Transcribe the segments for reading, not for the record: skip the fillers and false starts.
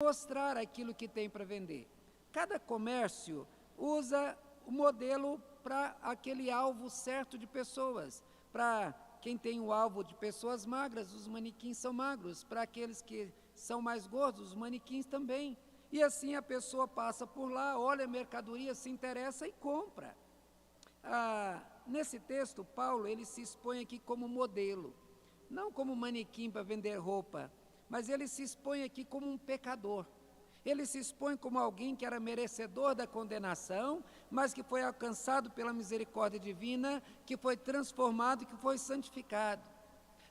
mostrar aquilo que tem para vender. Cada comércio usa o modelo para aquele alvo certo de pessoas. Para quem tem o alvo de pessoas magras, os manequins são magros. Para aqueles que são mais gordos, os manequins também. E assim a pessoa passa por lá, olha a mercadoria, se interessa e compra. Nesse texto, Paulo ele se expõe aqui como modelo, não como manequim para vender roupa, mas ele se expõe aqui como um pecador. Ele se expõe como alguém que era merecedor da condenação, mas que foi alcançado pela misericórdia divina, que foi transformado, que foi santificado.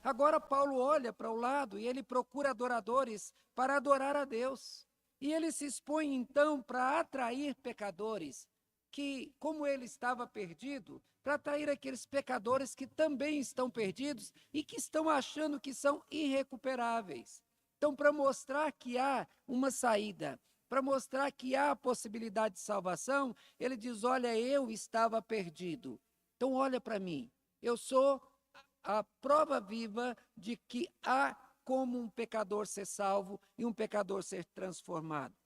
Agora Paulo olha para o lado e ele procura adoradores para adorar a Deus. E ele se expõe então para atrair pecadores, que, como ele estava perdido, para atrair aqueles pecadores que também estão perdidos e que estão achando que são irrecuperáveis. Então, para mostrar que há uma saída, para mostrar que há a possibilidade de salvação, ele diz: olha, eu estava perdido. Então, olha para mim, eu sou a prova viva de que há como um pecador ser salvo e um pecador ser transformado.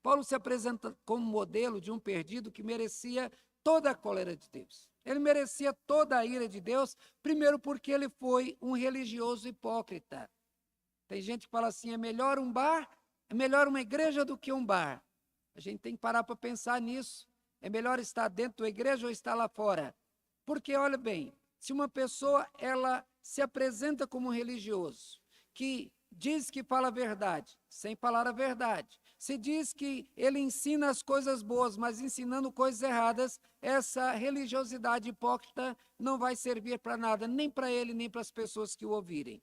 Paulo se apresenta como modelo de um perdido que merecia toda a cólera de Deus. Ele merecia toda a ira de Deus, primeiro porque ele foi um religioso hipócrita. Tem gente que fala assim, é melhor um bar, é melhor uma igreja do que um bar. A gente tem que parar para pensar nisso. É melhor estar dentro da igreja ou estar lá fora? Porque, olha bem, se uma pessoa ela se apresenta como religioso, que diz que fala a verdade, sem falar a verdade, se diz que ele ensina as coisas boas, mas ensinando coisas erradas, essa religiosidade hipócrita não vai servir para nada, nem para ele, nem para as pessoas que o ouvirem.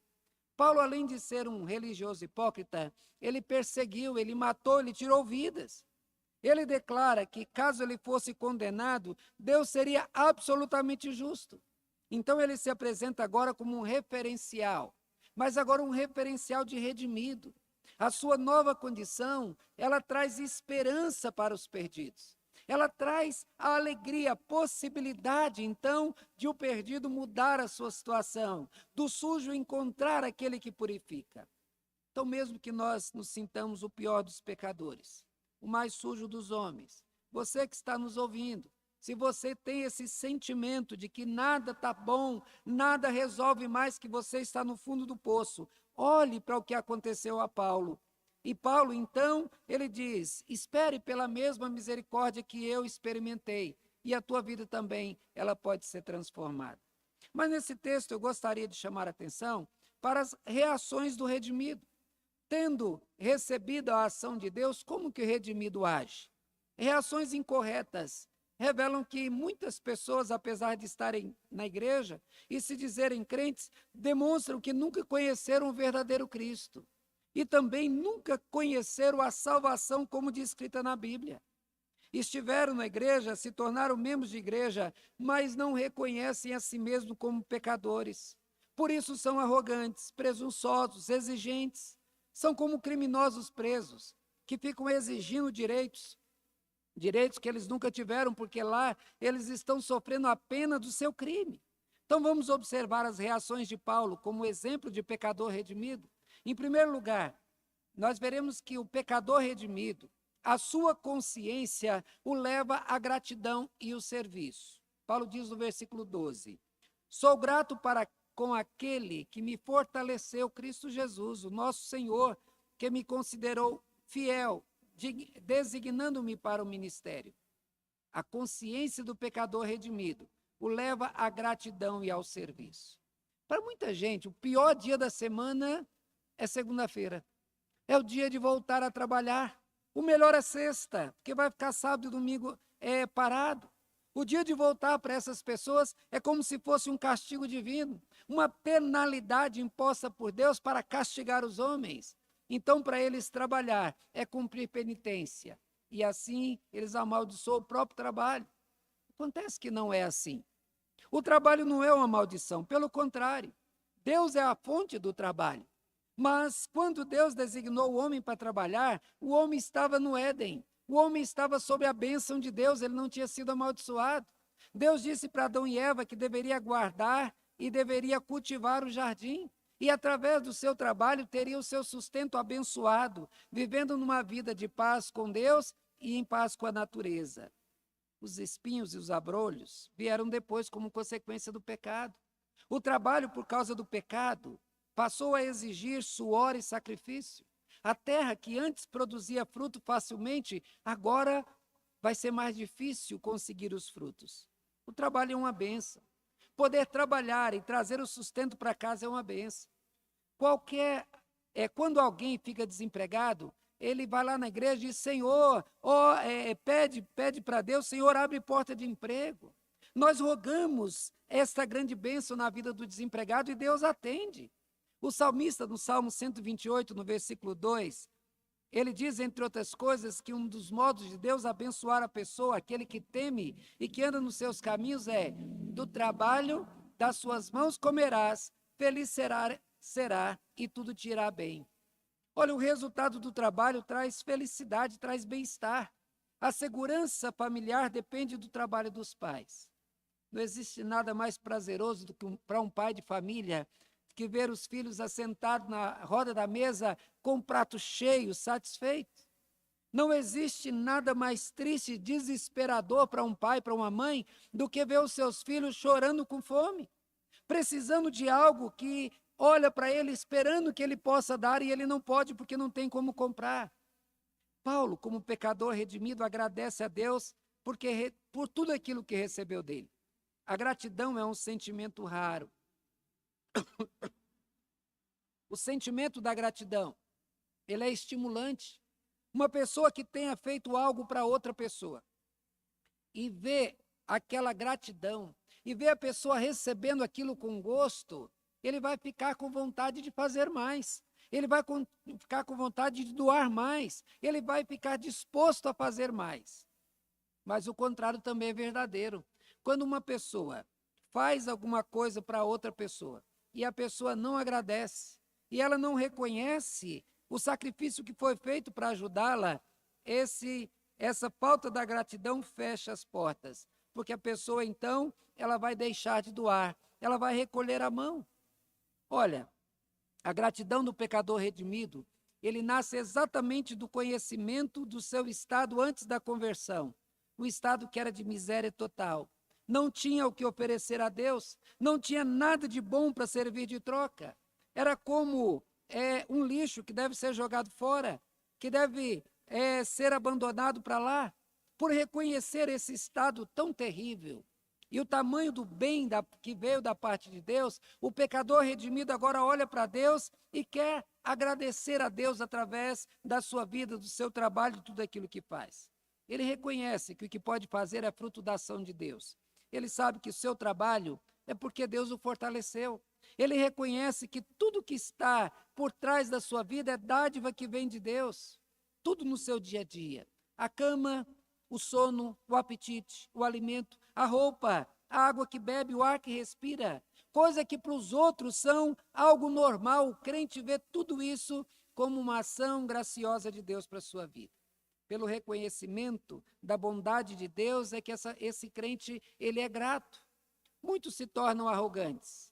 Paulo, além de ser um religioso hipócrita, ele perseguiu, ele matou, ele tirou vidas. Ele declara que, caso ele fosse condenado, Deus seria absolutamente justo. Então, ele se apresenta agora como um referencial, mas agora um referencial de redimido. A sua nova condição, ela traz esperança para os perdidos. Ela traz a alegria, a possibilidade, então, de o perdido mudar a sua situação, do sujo encontrar aquele que purifica. Então, mesmo que nós nos sintamos o pior dos pecadores, o mais sujo dos homens, você que está nos ouvindo, se você tem esse sentimento de que nada está bom, nada resolve mais, que você está no fundo do poço, olhe para o que aconteceu a Paulo. E Paulo, então, ele diz, espere pela mesma misericórdia que eu experimentei, e a tua vida também, ela pode ser transformada. Mas nesse texto eu gostaria de chamar a atenção para as reações do redimido. Tendo recebido a ação de Deus, como que o redimido age? Reações incorretas revelam que muitas pessoas, apesar de estarem na igreja e se dizerem crentes, demonstram que nunca conheceram o verdadeiro Cristo e também nunca conheceram a salvação como descrita na Bíblia. Estiveram na igreja, se tornaram membros de igreja, mas não reconhecem a si mesmos como pecadores. Por isso são arrogantes, presunçosos, exigentes. São como criminosos presos, que ficam exigindo direitos que eles nunca tiveram, porque lá eles estão sofrendo a pena do seu crime. Então vamos observar as reações de Paulo como exemplo de pecador redimido. Em primeiro lugar, nós veremos que o pecador redimido, a sua consciência o leva à gratidão e o serviço. Paulo diz no versículo 12, sou grato com aquele que me fortaleceu, Cristo Jesus, o nosso Senhor, que me considerou fiel, designando-me para o ministério. A consciência do pecador redimido o leva à gratidão e ao serviço. Para muita gente, o pior dia da semana é segunda-feira. É o dia de voltar a trabalhar. O melhor é sexta, porque vai ficar sábado e domingo parado. O dia de voltar para essas pessoas é como se fosse um castigo divino, uma penalidade imposta por Deus para castigar os homens. Então, para eles trabalhar é cumprir penitência. E assim, eles amaldiçoam o próprio trabalho. Acontece que não é assim. O trabalho não é uma maldição, pelo contrário. Deus é a fonte do trabalho. Mas quando Deus designou o homem para trabalhar, o homem estava no Éden. O homem estava sob a bênção de Deus, ele não tinha sido amaldiçoado. Deus disse para Adão e Eva que deveria guardar e deveria cultivar o jardim. e através do seu trabalho teria o seu sustento abençoado, vivendo numa vida de paz com Deus e em paz com a natureza. Os espinhos e os abrolhos vieram depois como consequência do pecado. O trabalho, por causa do pecado, passou a exigir suor e sacrifício. A terra que antes produzia fruto facilmente, agora vai ser mais difícil conseguir os frutos. O trabalho é uma bênção. Poder trabalhar e trazer o sustento para casa é uma bênção. Quando alguém fica desempregado, ele vai lá na igreja e diz: Senhor, pede para Deus, Senhor, abre porta de emprego. Nós rogamos esta grande bênção na vida do desempregado e Deus atende. O salmista, no Salmo 128, no versículo 2, ele diz, entre outras coisas, que um dos modos de Deus abençoar a pessoa, aquele que teme e que anda nos seus caminhos, é: do trabalho das suas mãos comerás, feliz será e tudo te irá bem. Olha, o resultado do trabalho traz felicidade, traz bem-estar. A segurança familiar depende do trabalho dos pais. Não existe nada mais prazeroso do que para um pai de família que ver os filhos assentados na roda da mesa com um prato cheio, satisfeitos. Não existe nada mais triste e desesperador para um pai, para uma mãe, do que ver os seus filhos chorando com fome, precisando de algo que olha para ele esperando que ele possa dar e ele não pode porque não tem como comprar. Paulo, como pecador redimido, agradece a Deus por tudo aquilo que recebeu dele. A gratidão é um sentimento raro. O sentimento da gratidão, ele é estimulante. Uma pessoa que tenha feito algo para outra pessoa e vê aquela gratidão, e vê a pessoa recebendo aquilo com gosto, ele vai ficar com vontade de fazer mais. Ele vai ficar com vontade de doar mais. Ele vai ficar disposto a fazer mais. Mas o contrário também é verdadeiro. Quando uma pessoa faz alguma coisa para outra pessoa e a pessoa não agradece, e ela não reconhece o sacrifício que foi feito para ajudá-la, essa falta da gratidão fecha as portas, porque a pessoa, então, ela vai deixar de doar, ela vai recolher a mão. Olha, a gratidão do pecador redimido, ele nasce exatamente do conhecimento do seu estado antes da conversão, o estado que era de miséria total. Não tinha o que oferecer a Deus, não tinha nada de bom para servir de troca. Era como um lixo que deve ser jogado fora, que deve ser abandonado para lá. Por reconhecer esse estado tão terrível e o tamanho do bem que veio da parte de Deus, o pecador redimido agora olha para Deus e quer agradecer a Deus através da sua vida, do seu trabalho, de tudo aquilo que faz. Ele reconhece que o que pode fazer é fruto da ação de Deus. Ele sabe que o seu trabalho é porque Deus o fortaleceu. Ele reconhece que tudo que está por trás da sua vida é dádiva que vem de Deus. Tudo no seu dia a dia. A cama, o sono, o apetite, o alimento, a roupa, a água que bebe, o ar que respira. Coisa que para os outros são algo normal. O crente vê tudo isso como uma ação graciosa de Deus para a sua vida. Pelo reconhecimento da bondade de Deus é que esse crente ele é grato. Muitos se tornam arrogantes.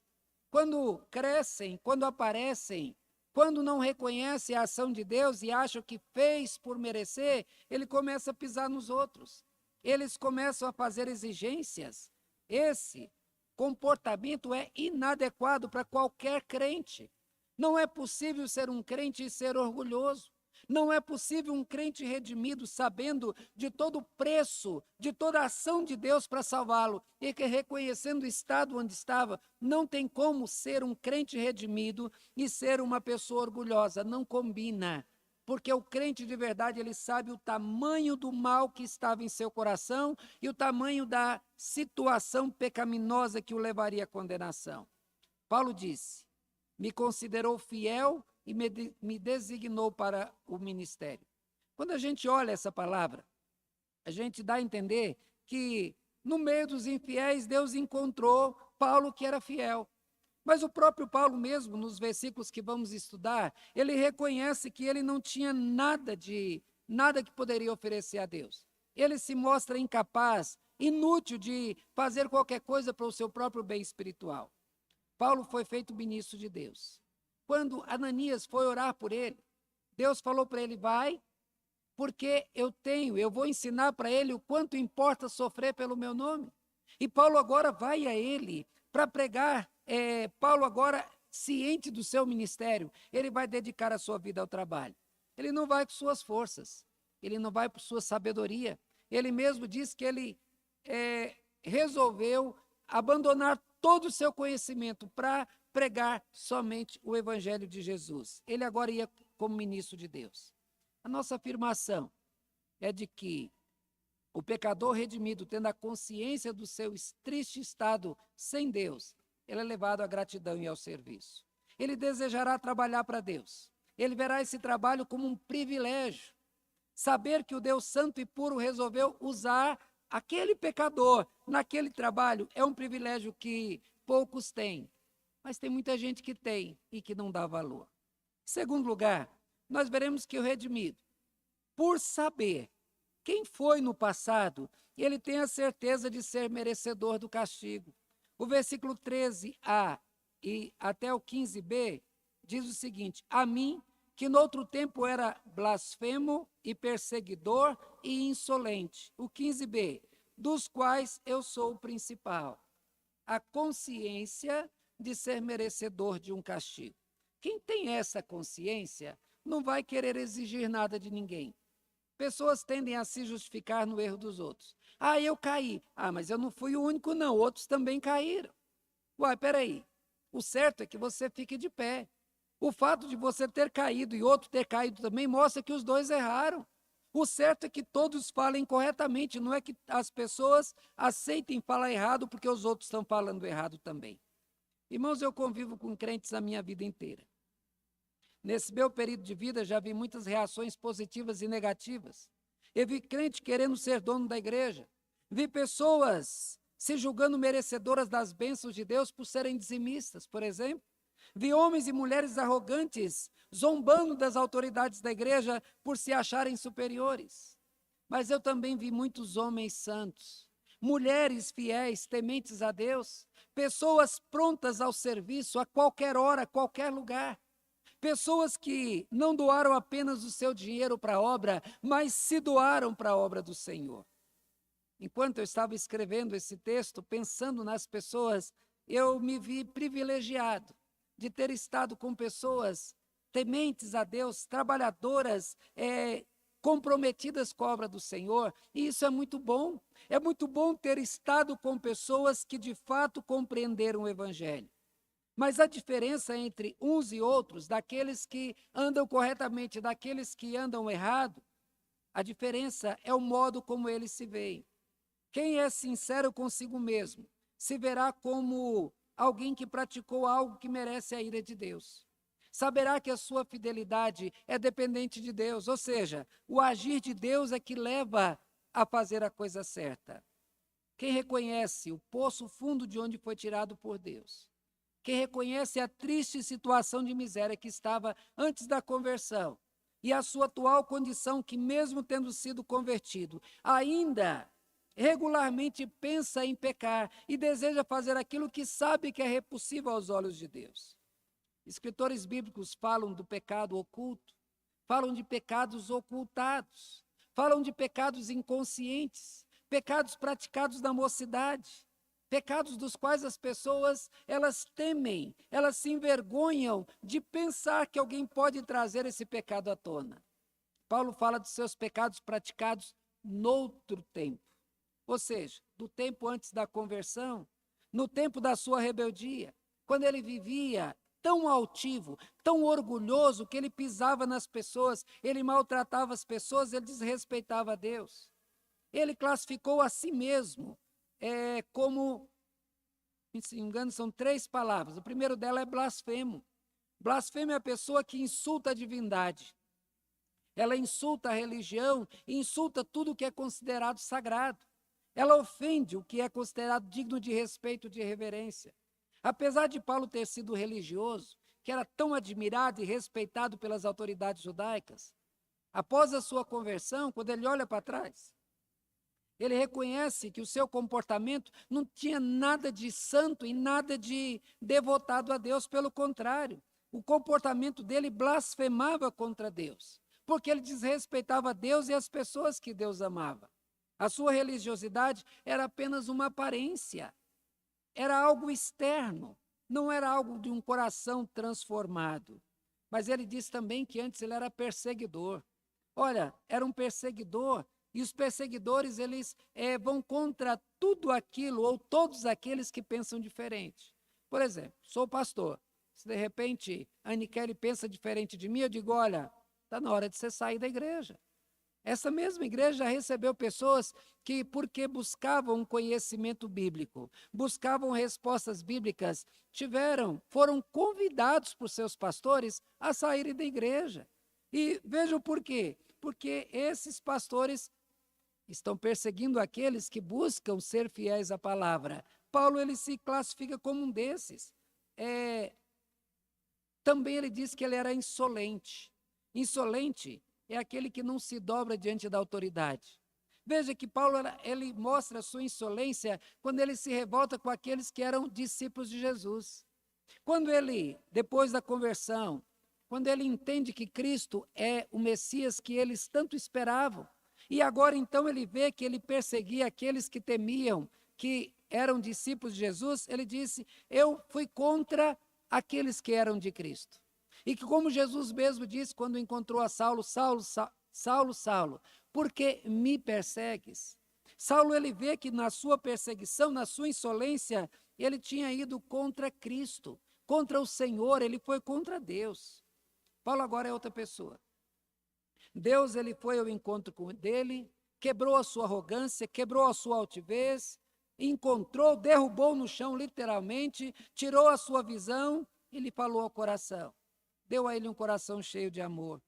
Quando crescem, quando aparecem, quando não reconhecem a ação de Deus e acham que fez por merecer, ele começa a pisar nos outros. Eles começam a fazer exigências. Esse comportamento é inadequado para qualquer crente. Não é possível ser um crente e ser orgulhoso. Não é possível um crente redimido, sabendo de todo o preço, de toda a ação de Deus para salvá-lo, e que reconhecendo o estado onde estava, não tem como ser um crente redimido e ser uma pessoa orgulhosa. Não combina, porque o crente de verdade, ele sabe o tamanho do mal que estava em seu coração e o tamanho da situação pecaminosa que o levaria à condenação. Paulo disse: me considerou fiel e me designou para o ministério. Quando a gente olha essa palavra, a gente dá a entender que no meio dos infiéis, Deus encontrou Paulo que era fiel. Mas o próprio Paulo mesmo, nos versículos que vamos estudar, ele reconhece que ele não tinha nada que poderia oferecer a Deus. Ele se mostra incapaz, inútil de fazer qualquer coisa para o seu próprio bem espiritual. Paulo foi feito ministro de Deus. quando Ananias foi orar por ele, Deus falou para ele: vai, porque eu vou ensinar para ele o quanto importa sofrer pelo meu nome. E Paulo agora vai a ele para pregar. Paulo agora, ciente do seu ministério, ele vai dedicar a sua vida ao trabalho. Ele não vai com suas forças, ele não vai por sua sabedoria. Ele mesmo diz que ele resolveu abandonar todo o seu conhecimento para pregar somente o evangelho de Jesus. Ele agora ia como ministro de Deus. A nossa afirmação é de que o pecador redimido, tendo a consciência do seu triste estado sem Deus, ele é levado à gratidão e ao serviço. Ele desejará trabalhar para Deus. Ele verá esse trabalho como um privilégio. Saber que o Deus Santo e Puro resolveu usar aquele pecador naquele trabalho é um privilégio que poucos têm, mas tem muita gente que tem e que não dá valor. Em segundo lugar, nós veremos que o redimido, por saber quem foi no passado, ele tem a certeza de ser merecedor do castigo. O versículo 13a e até o 15b diz o seguinte: a mim, que noutro tempo era blasfemo e perseguidor e insolente. O 15b, dos quais eu sou o principal. A consciência de ser merecedor de um castigo. Quem tem essa consciência não vai querer exigir nada de ninguém. Pessoas tendem a se justificar no erro dos outros. Ah, eu caí. Ah, mas eu não fui o único, não. Outros também caíram. Uai, peraí. O certo é que você fique de pé. O fato de você ter caído e outro ter caído também mostra que os dois erraram. O certo é que todos falem corretamente, não é que as pessoas aceitem falar errado porque os outros estão falando errado também. Irmãos, eu convivo com crentes a minha vida inteira. Nesse meu período de vida, já vi muitas reações positivas e negativas. Eu vi crente querendo ser dono da igreja. Vi pessoas se julgando merecedoras das bênçãos de Deus por serem dizimistas, por exemplo. Vi homens e mulheres arrogantes zombando das autoridades da igreja por se acharem superiores. Mas eu também vi muitos homens santos, mulheres fiéis, tementes a Deus, pessoas prontas ao serviço a qualquer hora, a qualquer lugar. Pessoas que não doaram apenas o seu dinheiro para a obra, mas se doaram para a obra do Senhor. Enquanto eu estava escrevendo esse texto, pensando nas pessoas, eu me vi privilegiado de ter estado com pessoas tementes a Deus, trabalhadoras, comprometidas com a obra do Senhor, e isso é muito bom. É muito bom ter estado com pessoas que de fato compreenderam o Evangelho. Mas a diferença entre uns e outros, daqueles que andam corretamente e daqueles que andam errado, a diferença é o modo como eles se veem. Quem é sincero consigo mesmo se verá como alguém que praticou algo que merece a ira de Deus. Saberá que a sua fidelidade é dependente de Deus, ou seja, o agir de Deus é que leva a fazer a coisa certa. Quem reconhece o poço fundo de onde foi tirado por Deus, quem reconhece a triste situação de miséria que estava antes da conversão e a sua atual condição que, mesmo tendo sido convertido, ainda regularmente pensa em pecar e deseja fazer aquilo que sabe que é repulsivo aos olhos de Deus. Escritores bíblicos falam do pecado oculto, falam de pecados ocultados, falam de pecados inconscientes, pecados praticados na mocidade, pecados dos quais as pessoas, elas temem, elas se envergonham de pensar que alguém pode trazer esse pecado à tona. Paulo fala dos seus pecados praticados noutro tempo, ou seja, do tempo antes da conversão, no tempo da sua rebeldia, quando ele vivia tão altivo, tão orgulhoso, que ele pisava nas pessoas, ele maltratava as pessoas, ele desrespeitava a Deus. Ele classificou a si mesmo como, se não me engano, são 3 palavras. O primeiro dela é blasfemo. Blasfemo é a pessoa que insulta a divindade. Ela insulta a religião, insulta tudo o que é considerado sagrado. Ela ofende o que é considerado digno de respeito e de reverência. Apesar de Paulo ter sido religioso, que era tão admirado e respeitado pelas autoridades judaicas, após a sua conversão, quando ele olha para trás, ele reconhece que o seu comportamento não tinha nada de santo e nada de devotado a Deus, pelo contrário. O comportamento dele blasfemava contra Deus, porque ele desrespeitava Deus e as pessoas que Deus amava. A sua religiosidade era apenas uma aparência, era algo externo, não era algo de um coração transformado. Mas ele diz também que antes ele era perseguidor. Olha, era um perseguidor, e os perseguidores, eles vão contra tudo aquilo, ou todos aqueles que pensam diferente. Por exemplo, sou pastor. Se de repente a Aniquele pensa diferente de mim, eu digo, olha, está na hora de você sair da igreja. Essa mesma igreja já recebeu pessoas que, porque buscavam um conhecimento bíblico, buscavam respostas bíblicas, foram convidados por seus pastores a saírem da igreja. E vejam por quê. Porque esses pastores estão perseguindo aqueles que buscam ser fiéis à palavra. Paulo, ele se classifica como um desses. Também ele diz que ele era insolente. Insolente é aquele que não se dobra diante da autoridade. Veja que Paulo, ele mostra a sua insolência quando ele se revolta com aqueles que eram discípulos de Jesus. Quando ele, depois da conversão, quando ele entende que Cristo é o Messias que eles tanto esperavam, e agora então ele vê que ele perseguia aqueles que temiam, que eram discípulos de Jesus, ele disse, eu fui contra aqueles que eram de Cristo. E que como Jesus mesmo disse quando encontrou a Saulo, Saulo, por que me persegues? Saulo, ele vê que na sua perseguição, na sua insolência, ele tinha ido contra Cristo, contra o Senhor, ele foi contra Deus. Paulo agora é outra pessoa. Deus, ele foi ao encontro dele, quebrou a sua arrogância, quebrou a sua altivez, encontrou, derrubou no chão literalmente, tirou a sua visão e lhe falou ao coração. Deu a ele um coração cheio de amor.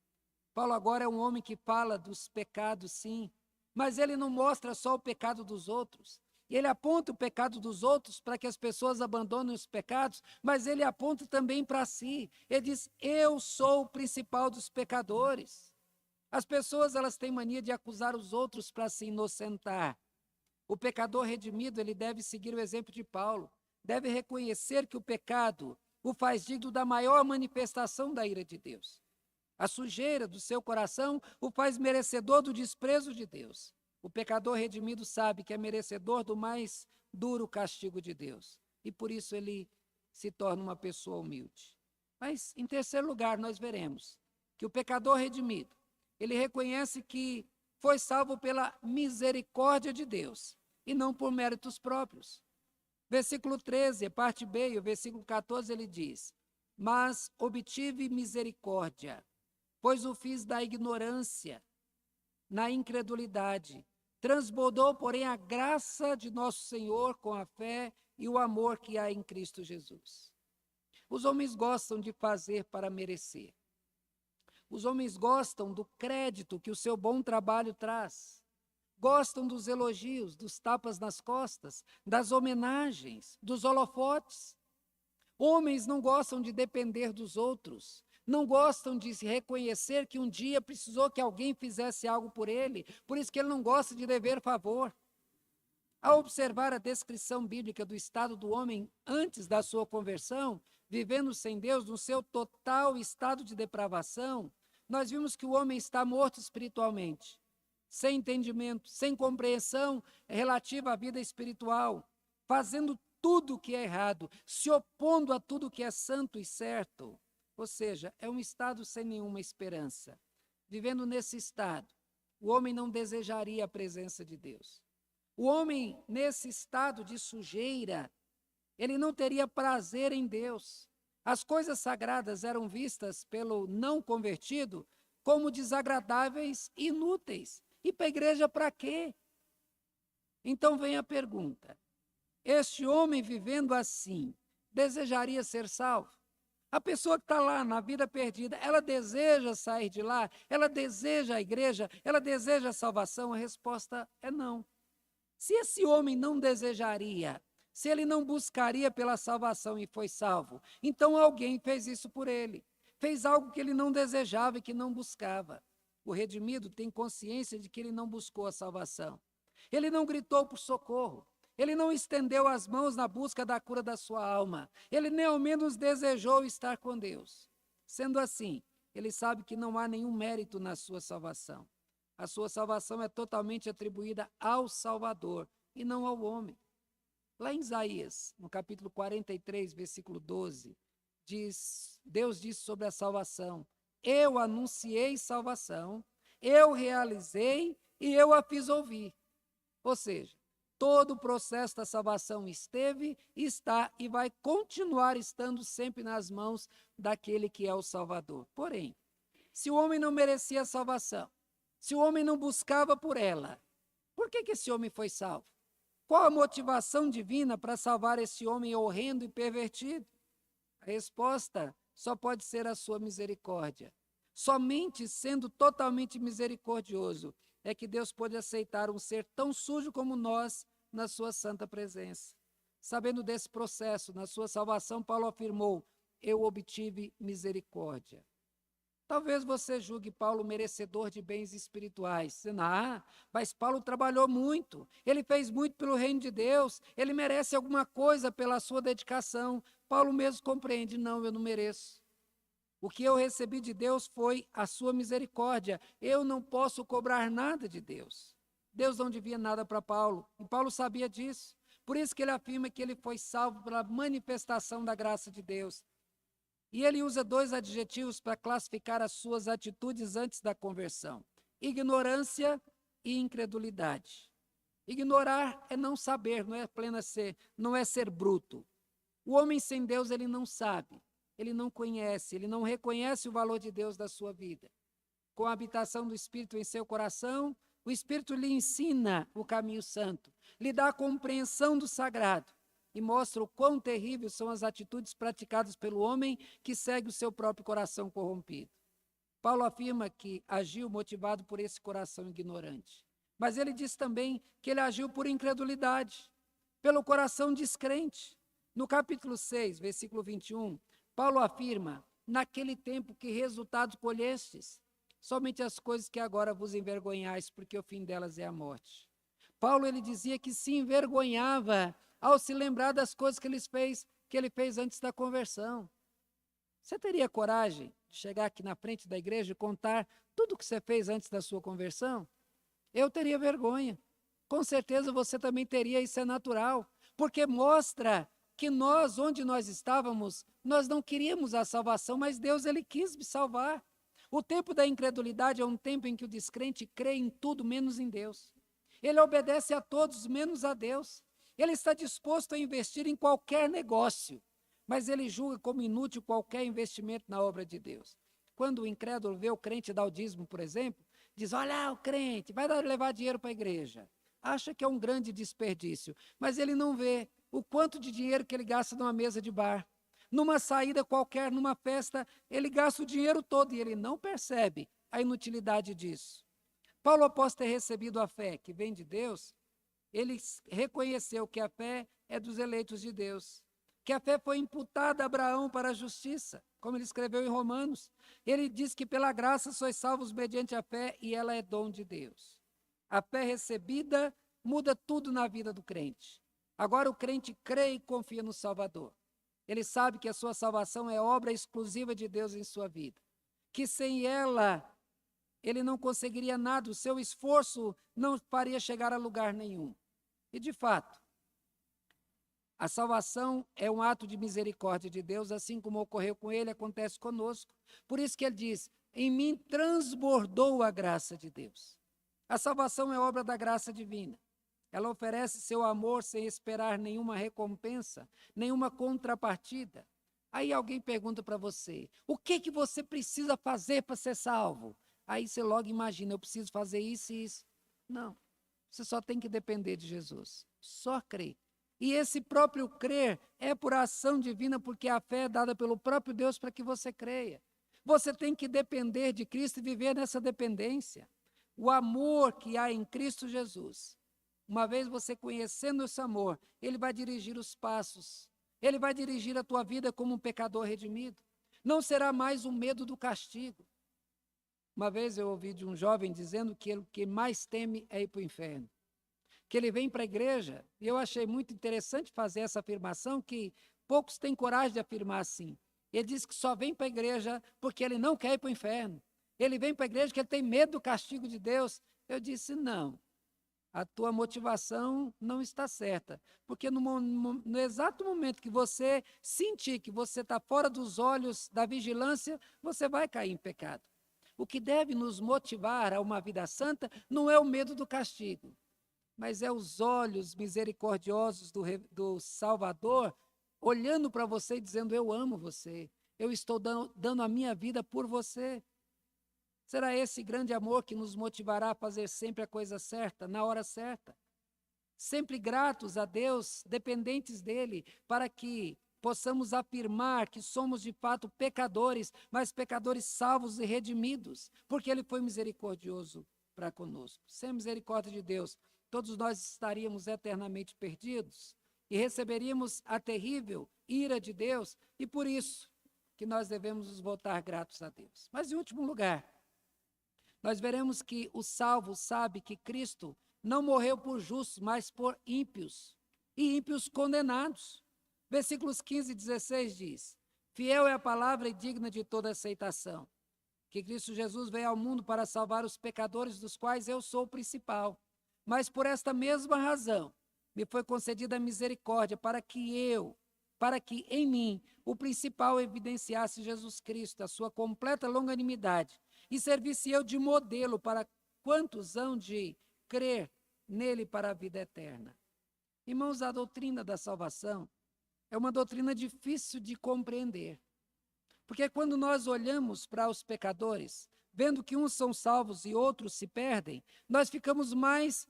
Paulo agora é um homem que fala dos pecados, sim, mas ele não mostra só o pecado dos outros. Ele aponta o pecado dos outros para que as pessoas abandonem os pecados, mas ele aponta também para si. Ele diz, eu sou o principal dos pecadores. As pessoas, elas têm mania de acusar os outros para se inocentar. O pecador redimido, ele deve seguir o exemplo de Paulo, deve reconhecer que o pecado o faz digno da maior manifestação da ira de Deus. A sujeira do seu coração o faz merecedor do desprezo de Deus. O pecador redimido sabe que é merecedor do mais duro castigo de Deus. E por isso ele se torna uma pessoa humilde. Mas, em terceiro lugar, nós veremos que o pecador redimido, ele reconhece que foi salvo pela misericórdia de Deus e não por méritos próprios. Versículo 13, parte B, e o versículo 14, ele diz, mas obtive misericórdia, pois o fiz da ignorância, na incredulidade. Transbordou, porém, a graça de nosso Senhor com a fé e o amor que há em Cristo Jesus. Os homens gostam de fazer para merecer. Os homens gostam do crédito que o seu bom trabalho traz. Gostam dos elogios, dos tapas nas costas, das homenagens, dos holofotes. Homens não gostam de depender dos outros, não gostam de se reconhecer que um dia precisou que alguém fizesse algo por ele, por isso que ele não gosta de dever favor. Ao observar a descrição bíblica do estado do homem antes da sua conversão, vivendo sem Deus, no seu total estado de depravação, nós vimos que o homem está morto espiritualmente, sem entendimento, sem compreensão relativa à vida espiritual, fazendo tudo o que é errado, se opondo a tudo que é santo e certo. Ou seja, é um estado sem nenhuma esperança. Vivendo nesse estado, o homem não desejaria a presença de Deus. O homem, nesse estado de sujeira, ele não teria prazer em Deus. As coisas sagradas eram vistas pelo não convertido como desagradáveis e inúteis. E para a igreja para quê? Então vem a pergunta, este homem vivendo assim, desejaria ser salvo? A pessoa que está lá na vida perdida, ela deseja sair de lá? Ela deseja a igreja? Ela deseja a salvação? A resposta é não. Se esse homem não desejaria, se ele não buscaria pela salvação e foi salvo, então alguém fez isso por ele. Fez algo que ele não desejava e que não buscava. O redimido tem consciência de que ele não buscou a salvação. Ele não gritou por socorro. Ele não estendeu as mãos na busca da cura da sua alma. Ele nem ao menos desejou estar com Deus. Sendo assim, ele sabe que não há nenhum mérito na sua salvação. A sua salvação é totalmente atribuída ao Salvador e não ao homem. Lá em Isaías, no capítulo 43, versículo 12, Deus diz sobre a salvação: eu anunciei salvação, eu realizei e eu a fiz ouvir. Ou seja, todo o processo da salvação esteve, está e vai continuar estando sempre nas mãos daquele que é o Salvador. Porém, se o homem não merecia a salvação, se o homem não buscava por ela, por que esse homem foi salvo? Qual a motivação divina para salvar esse homem horrendo e pervertido? A resposta só pode ser a sua misericórdia. Somente sendo totalmente misericordioso é que Deus pode aceitar um ser tão sujo como nós na sua santa presença. Sabendo desse processo, na sua salvação, Paulo afirmou: eu obtive misericórdia. Talvez você julgue Paulo merecedor de bens espirituais, dizendo: mas Paulo trabalhou muito, ele fez muito pelo reino de Deus, ele merece alguma coisa pela sua dedicação. Paulo mesmo compreende: não, eu não mereço. O que eu recebi de Deus foi a sua misericórdia. Eu não posso cobrar nada de Deus. Deus não devia nada para Paulo, e Paulo sabia disso. Por isso que ele afirma que ele foi salvo pela manifestação da graça de Deus. E ele usa dois adjetivos para classificar as suas atitudes antes da conversão: ignorância e incredulidade. Ignorar é não saber, não é ser bruto. O homem sem Deus, ele não sabe, ele não conhece, ele não reconhece o valor de Deus da sua vida. Com a habitação do Espírito em seu coração, o Espírito lhe ensina o caminho santo, lhe dá a compreensão do sagrado e mostra o quão terríveis são as atitudes praticadas pelo homem que segue o seu próprio coração corrompido. Paulo afirma que agiu motivado por esse coração ignorante. Mas ele diz também que ele agiu por incredulidade, pelo coração descrente. No capítulo 6, versículo 21, Paulo afirma: naquele tempo que resultados colhestes, somente as coisas que agora vos envergonhais, porque o fim delas é a morte. Paulo, ele dizia que se envergonhava ao se lembrar das coisas que ele fez antes da conversão. Você teria coragem de chegar aqui na frente da igreja e contar tudo o que você fez antes da sua conversão? Eu teria vergonha. Com certeza você também teria, isso é natural, porque mostra que nós, onde nós estávamos, nós não queríamos a salvação, mas Deus, ele quis me salvar. O tempo da incredulidade é um tempo em que o descrente crê em tudo menos em Deus. Ele obedece a todos menos a Deus. Ele está disposto a investir em qualquer negócio, mas ele julga como inútil qualquer investimento na obra de Deus. Quando o incrédulo vê o crente dar o dízimo, por exemplo, diz: olha, o crente vai levar dinheiro para a igreja. Acha que é um grande desperdício, mas ele não vê o quanto de dinheiro que ele gasta numa mesa de bar. Numa saída qualquer, numa festa, ele gasta o dinheiro todo e ele não percebe a inutilidade disso. Paulo, após ter recebido a fé que vem de Deus, ele reconheceu que a fé é dos eleitos de Deus, que a fé foi imputada a Abraão para a justiça, como ele escreveu em Romanos. Ele diz que pela graça sois salvos mediante a fé e ela é dom de Deus. A fé recebida muda tudo na vida do crente. Agora o crente crê e confia no Salvador. Ele sabe que a sua salvação é obra exclusiva de Deus em sua vida, que sem ela ele não conseguiria nada, o seu esforço não faria chegar a lugar nenhum. E, de fato, a salvação é um ato de misericórdia de Deus, assim como ocorreu com ele, acontece conosco. Por isso que ele diz: em mim transbordou a graça de Deus. A salvação é obra da graça divina. Ela oferece seu amor sem esperar nenhuma recompensa, nenhuma contrapartida. Aí alguém pergunta para você: o que você precisa fazer para ser salvo? Aí você logo imagina: eu preciso fazer isso e isso. Não, você só tem que depender de Jesus, só crer. E esse próprio crer é por ação divina, porque a fé é dada pelo próprio Deus para que você creia. Você tem que depender de Cristo e viver nessa dependência. O amor que há em Cristo Jesus, uma vez você conhecendo esse amor, ele vai dirigir os passos, ele vai dirigir a tua vida como um pecador redimido. Não será mais o medo do castigo. Uma vez eu ouvi de um jovem dizendo que o que mais teme é ir para o inferno. Que ele vem para a igreja, e eu achei muito interessante fazer essa afirmação, que poucos têm coragem de afirmar assim. Ele diz que só vem para a igreja porque ele não quer ir para o inferno. Ele vem para a igreja porque ele tem medo do castigo de Deus. Eu disse, não, a tua motivação não está certa. Porque no exato momento que você sentir que você está fora dos olhos da vigilância, você vai cair em pecado. O que deve nos motivar a uma vida santa não é o medo do castigo, mas é os olhos misericordiosos do Salvador olhando para você e dizendo, eu amo você, eu estou dando a minha vida por você. Será esse grande amor que nos motivará a fazer sempre a coisa certa, na hora certa? Sempre gratos a Deus, dependentes dEle, para que possamos afirmar que somos de fato pecadores, mas pecadores salvos e redimidos, porque Ele foi misericordioso para conosco. Sem a misericórdia de Deus, todos nós estaríamos eternamente perdidos e receberíamos a terrível ira de Deus, e por isso que nós devemos nos voltar gratos a Deus. Mas, em último lugar, nós veremos que o salvo sabe que Cristo não morreu por justos, mas por ímpios, e ímpios condenados. Versículos 15 e 16 diz, fiel é a palavra e digna de toda aceitação, que Cristo Jesus veio ao mundo para salvar os pecadores, dos quais eu sou o principal. Mas por esta mesma razão, me foi concedida a misericórdia para que em mim o principal evidenciasse Jesus Cristo, a sua completa longanimidade, e servisse eu de modelo para quantos hão de crer nele para a vida eterna. Irmãos, a doutrina da salvação é uma doutrina difícil de compreender, porque quando nós olhamos para os pecadores, vendo que uns são salvos e outros se perdem, nós ficamos mais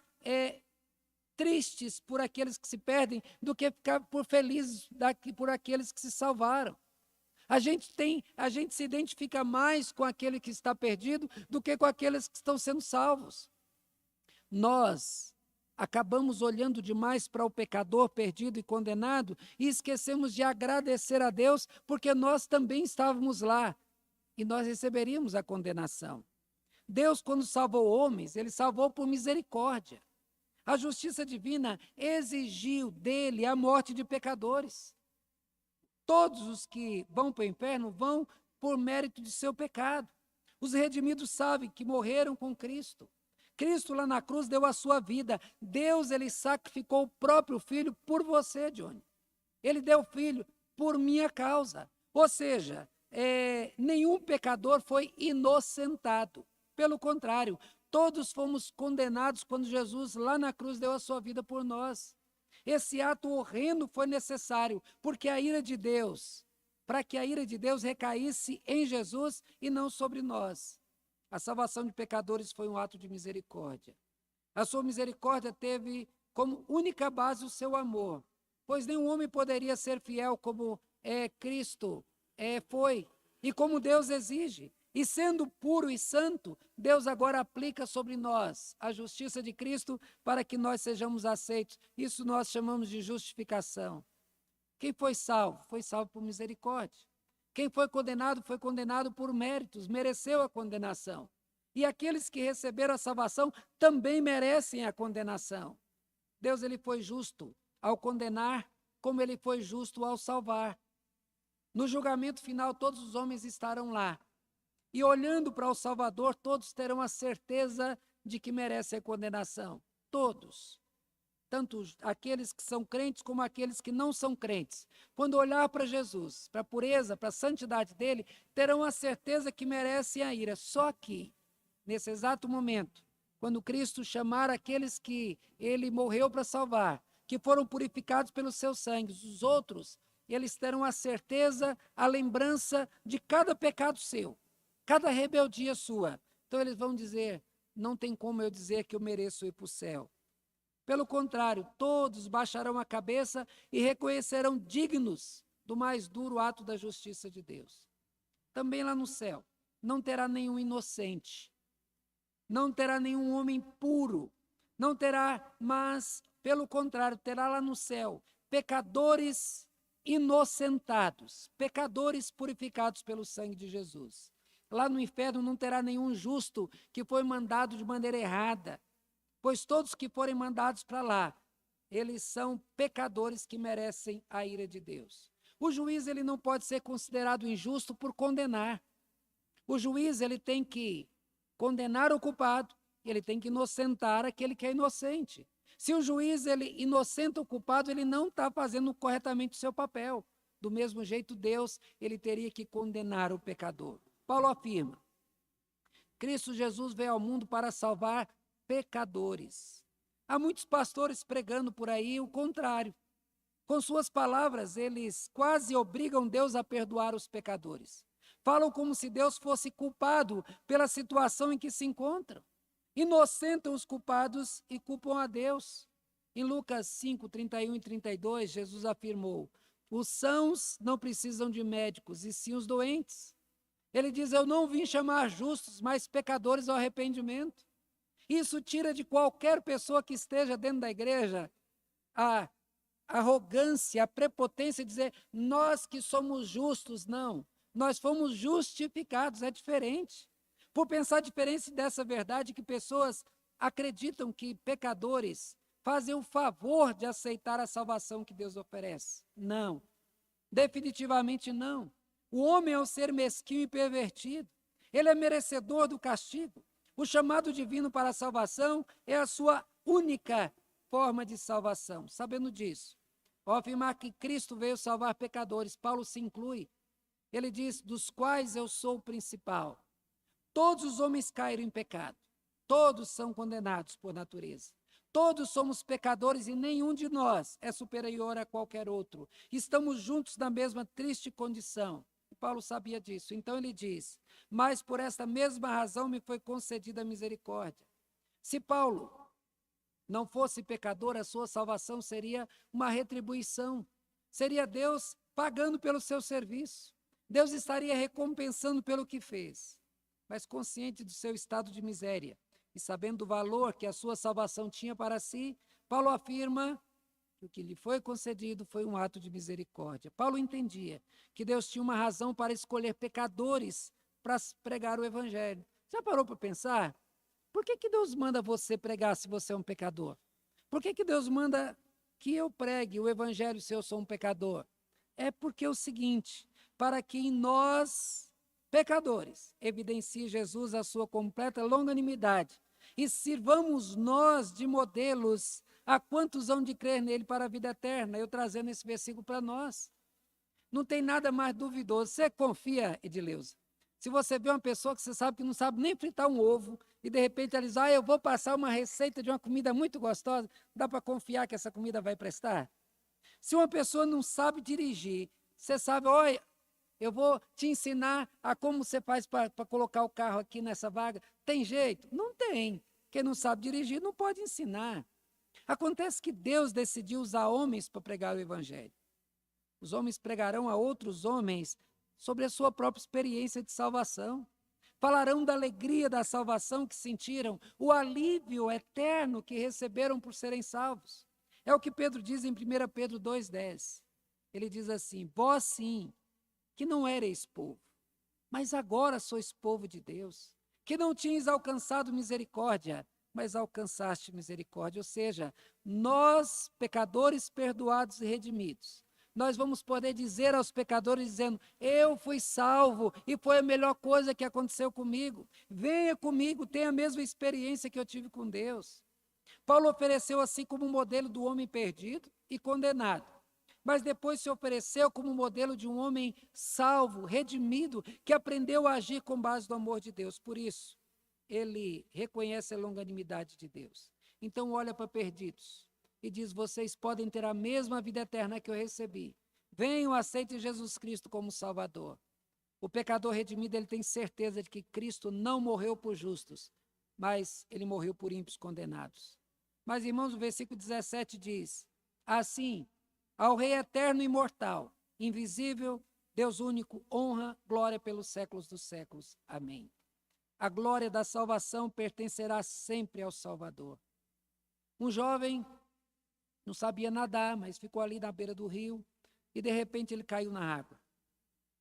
tristes por aqueles que se perdem do que ficar felizes por aqueles que se salvaram. A gente se identifica mais com aquele que está perdido do que com aqueles que estão sendo salvos. Nós acabamos olhando demais para o pecador perdido e condenado e esquecemos de agradecer a Deus porque nós também estávamos lá e nós receberíamos a condenação. Deus, quando salvou homens, Ele salvou por misericórdia. A justiça divina exigiu dele a morte de pecadores. Todos os que vão para o inferno vão por mérito de seu pecado. Os redimidos sabem que morreram com Cristo. Cristo lá na cruz deu a sua vida. Deus, Ele sacrificou o próprio Filho por você, Johnny. Ele deu o Filho por minha causa. Ou seja, nenhum pecador foi inocentado. Pelo contrário, todos fomos condenados quando Jesus lá na cruz deu a sua vida por nós. Esse ato horrendo foi necessário, porque a ira de Deus, para que a ira de Deus recaísse em Jesus e não sobre nós. A salvação de pecadores foi um ato de misericórdia. A sua misericórdia teve como única base o seu amor, pois nenhum homem poderia ser fiel como Cristo foi e como Deus exige. E sendo puro e santo, Deus agora aplica sobre nós a justiça de Cristo para que nós sejamos aceitos. Isso nós chamamos de justificação. Quem foi salvo? Foi salvo por misericórdia. Quem foi condenado por méritos, mereceu a condenação. E aqueles que receberam a salvação também merecem a condenação. Deus, Ele foi justo ao condenar, como Ele foi justo ao salvar. No julgamento final, todos os homens estarão lá. E olhando para o Salvador, todos terão a certeza de que merecem a condenação. Todos. Tanto aqueles que são crentes como aqueles que não são crentes. Quando olhar para Jesus, para a pureza, para a santidade dele, terão a certeza que merecem a ira. Só que, nesse exato momento, quando Cristo chamar aqueles que ele morreu para salvar, que foram purificados pelo seu sangue, os outros, eles terão a certeza, a lembrança de cada pecado seu. Cada rebeldia sua. Então eles vão dizer, não tem como eu dizer que eu mereço ir para o céu. Pelo contrário, todos baixarão a cabeça e reconhecerão dignos do mais duro ato da justiça de Deus. Também lá no céu, não terá nenhum inocente, não terá nenhum homem puro, não terá, mas, pelo contrário, terá lá no céu pecadores inocentados, pecadores purificados pelo sangue de Jesus. Lá no inferno não terá nenhum justo que foi mandado de maneira errada, pois todos que forem mandados para lá, eles são pecadores que merecem a ira de Deus. O juiz ele não pode ser considerado injusto por condenar. O juiz ele tem que condenar o culpado, ele tem que inocentar aquele que é inocente. Se o juiz ele inocenta o culpado, ele não está fazendo corretamente o seu papel. Do mesmo jeito, Deus ele teria que condenar o pecador. Paulo afirma: Cristo Jesus veio ao mundo para salvar pecadores. Há muitos pastores pregando por aí o contrário. Com suas palavras, eles quase obrigam Deus a perdoar os pecadores. Falam como se Deus fosse culpado pela situação em que se encontram. Inocentam os culpados e culpam a Deus. Em Lucas 5, 31 e 32, Jesus afirmou: os sãos não precisam de médicos, e sim os doentes. Ele diz: eu não vim chamar justos, mas pecadores ao arrependimento. Isso tira de qualquer pessoa que esteja dentro da igreja a arrogância, a prepotência de dizer, nós que somos justos. Não, nós fomos justificados, é diferente. Por pensar diferente dessa verdade, que pessoas acreditam que pecadores fazem o favor de aceitar a salvação que Deus oferece. Não, definitivamente não. O homem é um ser mesquinho e pervertido. Ele é merecedor do castigo. O chamado divino para a salvação é a sua única forma de salvação. Sabendo disso, ao afirmar que Cristo veio salvar pecadores, Paulo se inclui. Ele diz, dos quais eu sou o principal. Todos os homens caíram em pecado. Todos são condenados por natureza. Todos somos pecadores e nenhum de nós é superior a qualquer outro. Estamos juntos na mesma triste condição. E Paulo sabia disso. Então ele diz, mas por esta mesma razão me foi concedida a misericórdia. Se Paulo não fosse pecador, a sua salvação seria uma retribuição. Seria Deus pagando pelo seu serviço. Deus estaria recompensando pelo que fez. Mas consciente do seu estado de miséria e sabendo do valor que a sua salvação tinha para si, Paulo afirma que o que lhe foi concedido foi um ato de misericórdia. Paulo entendia que Deus tinha uma razão para escolher pecadores para pregar o evangelho. Já parou para pensar? Por que Deus manda você pregar se você é um pecador? Por que Deus manda que eu pregue o evangelho se eu sou um pecador? É porque é o seguinte, para que em nós, pecadores, evidencie Jesus a sua completa longanimidade e sirvamos nós de modelos a quantos hão de crer nele para a vida eterna. Eu trazendo esse versículo para nós. Não tem nada mais duvidoso. Você confia, Edileuza? Se você vê uma pessoa que você sabe que não sabe nem fritar um ovo e de repente ela diz, eu vou passar uma receita de uma comida muito gostosa, dá para confiar que essa comida vai prestar? Se uma pessoa não sabe dirigir, você sabe, olha, eu vou te ensinar a como você faz para colocar o carro aqui nessa vaga. Tem jeito? Não tem. Quem não sabe dirigir não pode ensinar. Acontece que Deus decidiu usar homens para pregar o evangelho. Os homens pregarão a outros homens sobre a sua própria experiência de salvação. Falarão da alegria da salvação que sentiram, o alívio eterno que receberam por serem salvos. É o que Pedro diz em 1 Pedro 2,10. Ele diz assim, vós sim, que não ereis povo, mas agora sois povo de Deus, que não tinhas alcançado misericórdia, mas alcançaste misericórdia. Ou seja, nós, pecadores perdoados e redimidos, nós vamos poder dizer aos pecadores, dizendo, eu fui salvo e foi a melhor coisa que aconteceu comigo. Venha comigo, tenha a mesma experiência que eu tive com Deus. Paulo ofereceu assim como modelo do homem perdido e condenado, mas depois se ofereceu como modelo de um homem salvo, redimido, que aprendeu a agir com base no amor de Deus. Por isso, ele reconhece a longanimidade de Deus. Então olha para perdidos e diz, vocês podem ter a mesma vida eterna que eu recebi. Venham, aceitem Jesus Cristo como Salvador. O pecador redimido, ele tem certeza de que Cristo não morreu por justos, mas ele morreu por ímpios condenados. Mas, irmãos, o versículo 17 diz, assim, ao Rei eterno e imortal, invisível, Deus único, honra, glória pelos séculos dos séculos. Amém. A glória da salvação pertencerá sempre ao Salvador. Um jovem não sabia nadar, mas ficou ali na beira do rio e de repente ele caiu na água.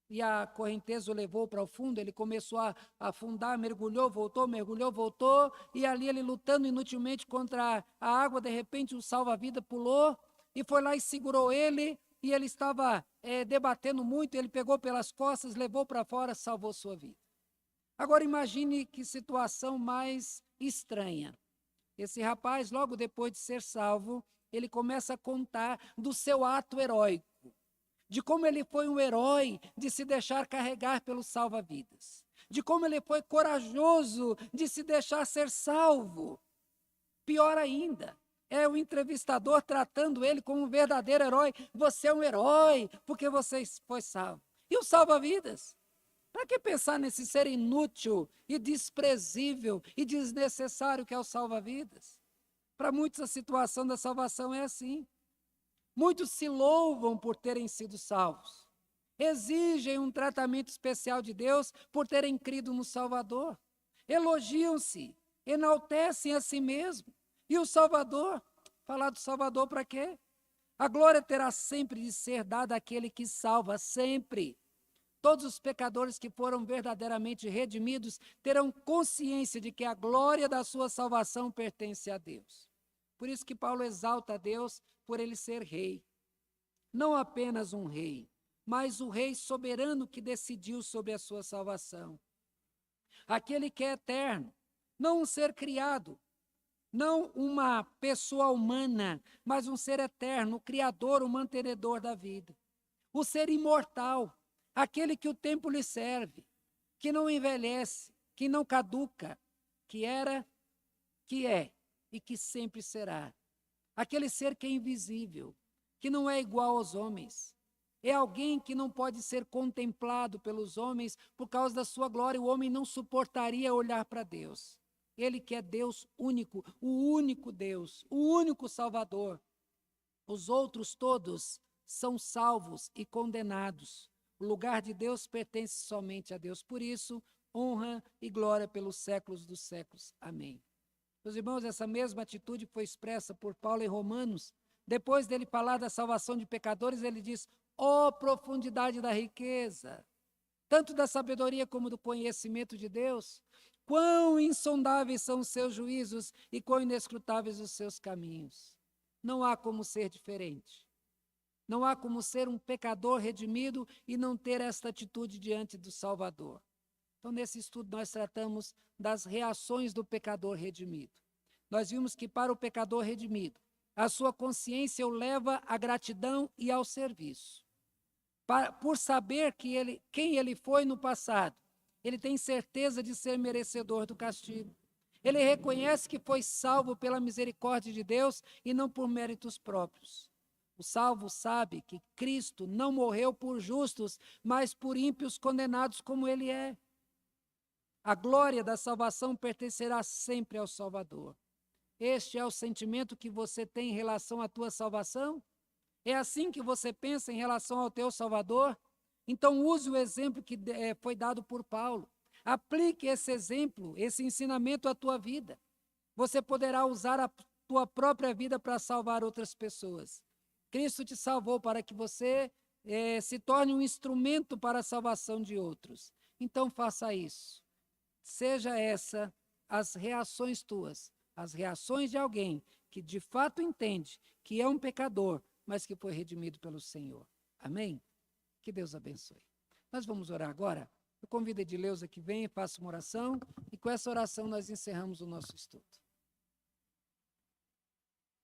E a correnteza o levou para o fundo, ele começou a afundar, mergulhou, voltou, e ali ele lutando inutilmente contra a água, de repente o salva-vida pulou e foi lá e segurou ele e ele estava debatendo muito, ele pegou pelas costas, levou para fora, salvou sua vida. Agora imagine que situação mais estranha. Esse rapaz, logo depois de ser salvo, ele começa a contar do seu ato heróico, de como ele foi um herói de se deixar carregar pelo salva-vidas, de como ele foi corajoso de se deixar ser salvo. Pior ainda, é o entrevistador tratando ele como um verdadeiro herói. Você é um herói porque você foi salvo. E o salva-vidas? Para que pensar nesse ser inútil e desprezível e desnecessário que é o salva-vidas? Para muitos a situação da salvação é assim. Muitos se louvam por terem sido salvos. Exigem um tratamento especial de Deus por terem crido no Salvador. Elogiam-se, enaltecem a si mesmo. E o Salvador? Falar do Salvador para quê? A glória terá sempre de ser dada àquele que salva, sempre. Todos os pecadores que foram verdadeiramente redimidos terão consciência de que a glória da sua salvação pertence a Deus. Por isso que Paulo exalta a Deus por ele ser rei. Não apenas um rei, mas o rei soberano que decidiu sobre a sua salvação. Aquele que é eterno, não um ser criado, não uma pessoa humana, mas um ser eterno, o Criador, o mantenedor da vida. O ser imortal, aquele que o tempo lhe serve, que não envelhece, que não caduca, que era, que é e que sempre será. Aquele ser que é invisível, que não é igual aos homens. É alguém que não pode ser contemplado pelos homens por causa da sua glória. O homem não suportaria olhar para Deus. Ele que é Deus único, o único Deus, o único Salvador. Os outros todos são salvos e condenados. O lugar de Deus pertence somente a Deus. Por isso, honra e glória pelos séculos dos séculos. Amém. Meus irmãos, essa mesma atitude foi expressa por Paulo em Romanos. Depois dele falar da salvação de pecadores, ele diz: ó profundidade da riqueza, tanto da sabedoria como do conhecimento de Deus. Quão insondáveis são os seus juízos e quão inescrutáveis os seus caminhos. Não há como ser diferente. Não há como ser um pecador redimido e não ter esta atitude diante do Salvador. Então, nesse estudo, nós tratamos das reações do pecador redimido. Nós vimos que para o pecador redimido, a sua consciência o leva à gratidão e ao serviço. Por saber quem ele foi no passado, ele tem certeza de ser merecedor do castigo. Ele reconhece que foi salvo pela misericórdia de Deus e não por méritos próprios. O salvo sabe que Cristo não morreu por justos, mas por ímpios condenados como ele é. A glória da salvação pertencerá sempre ao Salvador. Este é o sentimento que você tem em relação à tua salvação? É assim que você pensa em relação ao teu Salvador? Então use o exemplo que foi dado por Paulo. Aplique esse exemplo, esse ensinamento à tua vida. Você poderá usar a tua própria vida para salvar outras pessoas. Cristo te salvou para que você se torne um instrumento para a salvação de outros. Então faça isso. Seja essa as reações tuas, as reações de alguém que de fato entende que é um pecador, mas que foi redimido pelo Senhor. Amém? Que Deus abençoe. Nós vamos orar agora. Eu convido a Edileuza que venha e faça uma oração, e com essa oração nós encerramos o nosso estudo.